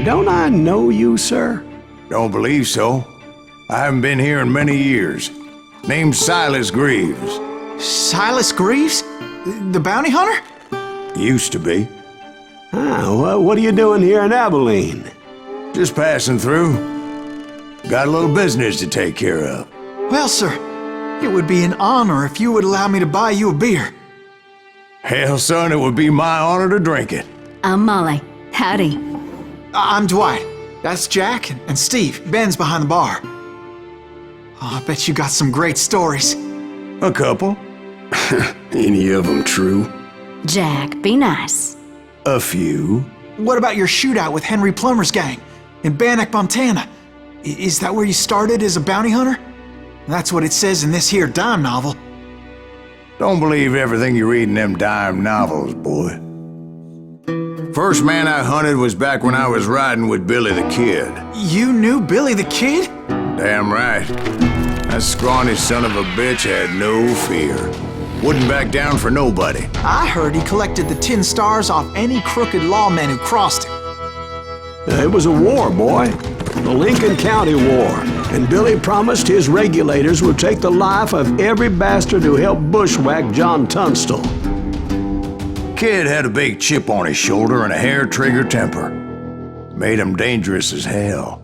Don't I know you, sir? Don't believe so. I haven't been here in many years. Name's Silas Greaves. Silas Greaves? The bounty hunter? Used to be. Well, what are you doing here in Abilene? Just passing through. Got a little business to take care of. Well, sir, it would be an honor if you would allow me to buy you a beer. Hell, son, it would be my honor to drink it. I'm Molly. Howdy. I'm Dwight. That's Jack and Steve. Ben's behind the bar. Oh, I bet you got some great stories. A couple. Any of them true? Jack, be nice. A few. What about your shootout with Henry Plummer's gang in Bannock, Montana? Is that where you started as a bounty hunter? That's what it says in this here dime novel. Don't believe everything you read in them dime novels, boy. First man I hunted was back when I was riding with Billy the Kid. You knew Billy the Kid? Damn right. That scrawny son of a bitch had no fear. Wouldn't back down for nobody. I heard he collected the 10 stars off any crooked lawmen who crossed him. It was a war, boy. The Lincoln County War. And Billy promised his regulators would take the life of every bastard who helped bushwhack John Tunstall. Kid had a big chip on his shoulder and a hair-trigger temper. Made him dangerous as hell.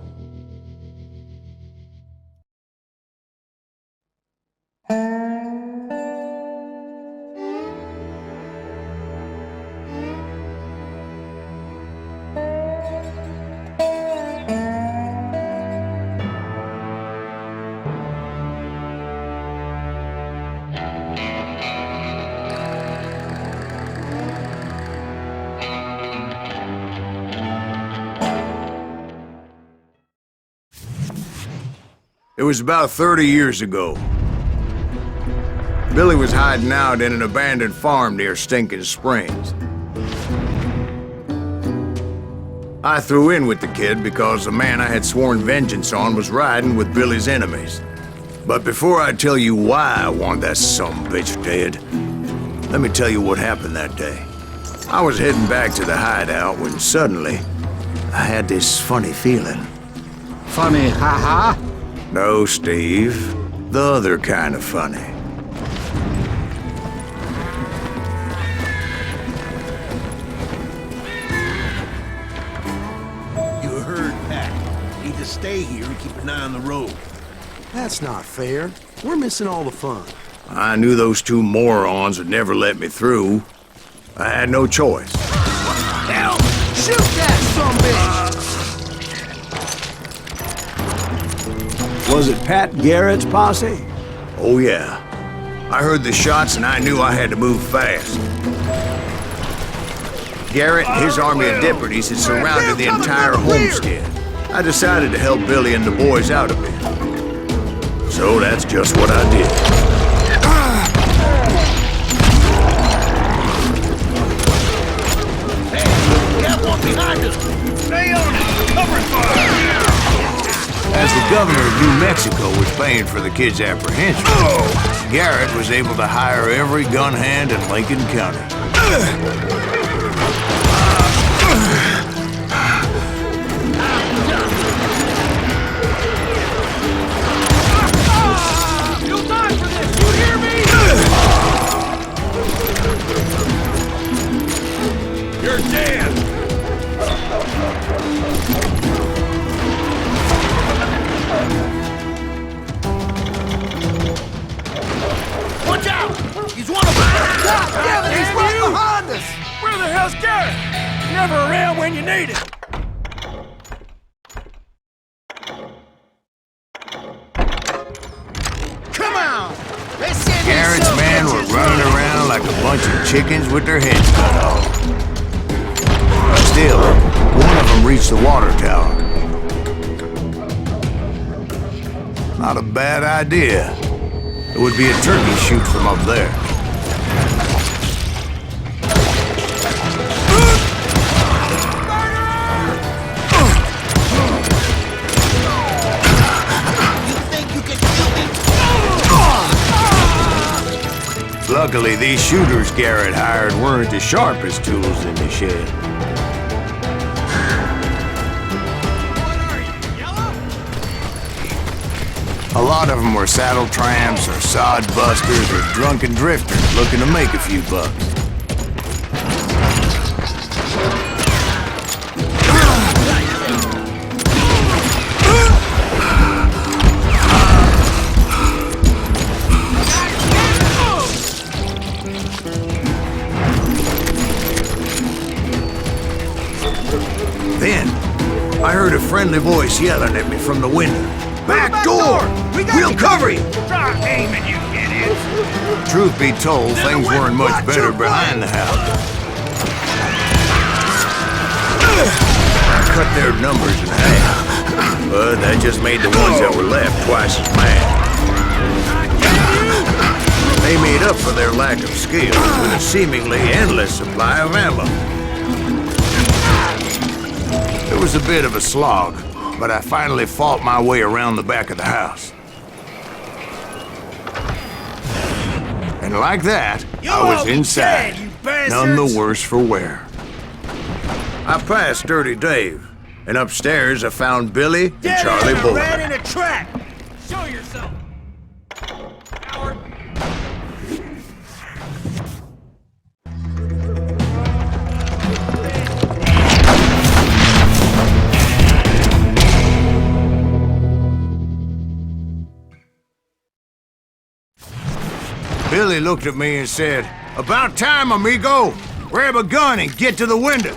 It was about 30 years ago. Billy was hiding out in an abandoned farm near Stinking Springs. I threw in with the kid because the man I had sworn vengeance on was riding with Billy's enemies. But before I tell you why I want that sumbitch dead, let me tell you what happened that day. I was heading back to the hideout when suddenly I had this funny feeling. Funny, ha-ha? No, Steve. The other kind of funny. You heard Pat. Need to stay here and keep an eye on the road. That's not fair. We're missing all the fun. I knew those two morons would never let me through. I had no choice. Hell! Shoot that sumbitch! Was it Pat Garrett's posse? Oh, yeah. I heard the shots and I knew I had to move fast. Garrett and his army of deputies had surrounded the entire homestead. I decided to help Billy and the boys out a bit. So that's just what I did. Hey, we have one behind us! Stay on it! Cover fire! As the governor of New Mexico was paying for the kid's apprehension, Garrett was able to hire every gun hand in Lincoln County. You'll die for this! You hear me? You're dead! Watch out! He's one of them! God damn it, he's right behind us! Where the hell's Garrett? Never around when you need it! Come on! Garrett's men were running around like a bunch of chickens with their heads cut off. Still, one of them reached the water tower. Not a bad idea. It would be a turkey shoot from up there. You think you can kill me? Luckily, these shooters Garrett hired weren't the sharpest tools in the shed. A lot of them were saddle tramps or sod busters or drunken drifters looking to make a few bucks. Then, I heard a friendly voice yelling at me from the window. Back door! We'll cover you! Try aiming, you idiots! Truth be told, things weren't much better behind the house. I cut their numbers in half, but that just made the ones that were left twice as mad. They made up for their lack of skill with a seemingly endless supply of ammo. It was a bit of a slog, but I finally fought my way around the back of the house. And like that, I was inside, none the worse for wear. I passed Dirty Dave, and upstairs I found Billy and Charlie Bull. Rat in a trap! Show yourself! Coward! Billy looked at me and said, "About time, amigo! Grab a gun and get to the window!"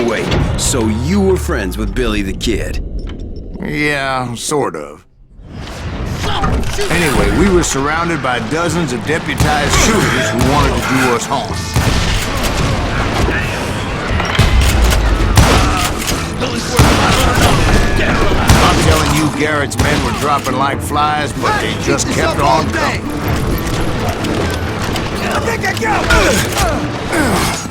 Wait, so you were friends with Billy the Kid? Yeah, sort of. Anyway, we were surrounded by dozens of deputized shooters who wanted to do us harm. I'm telling you, Garrett's men were dropping like flies, but they just kept on coming. I think I got one!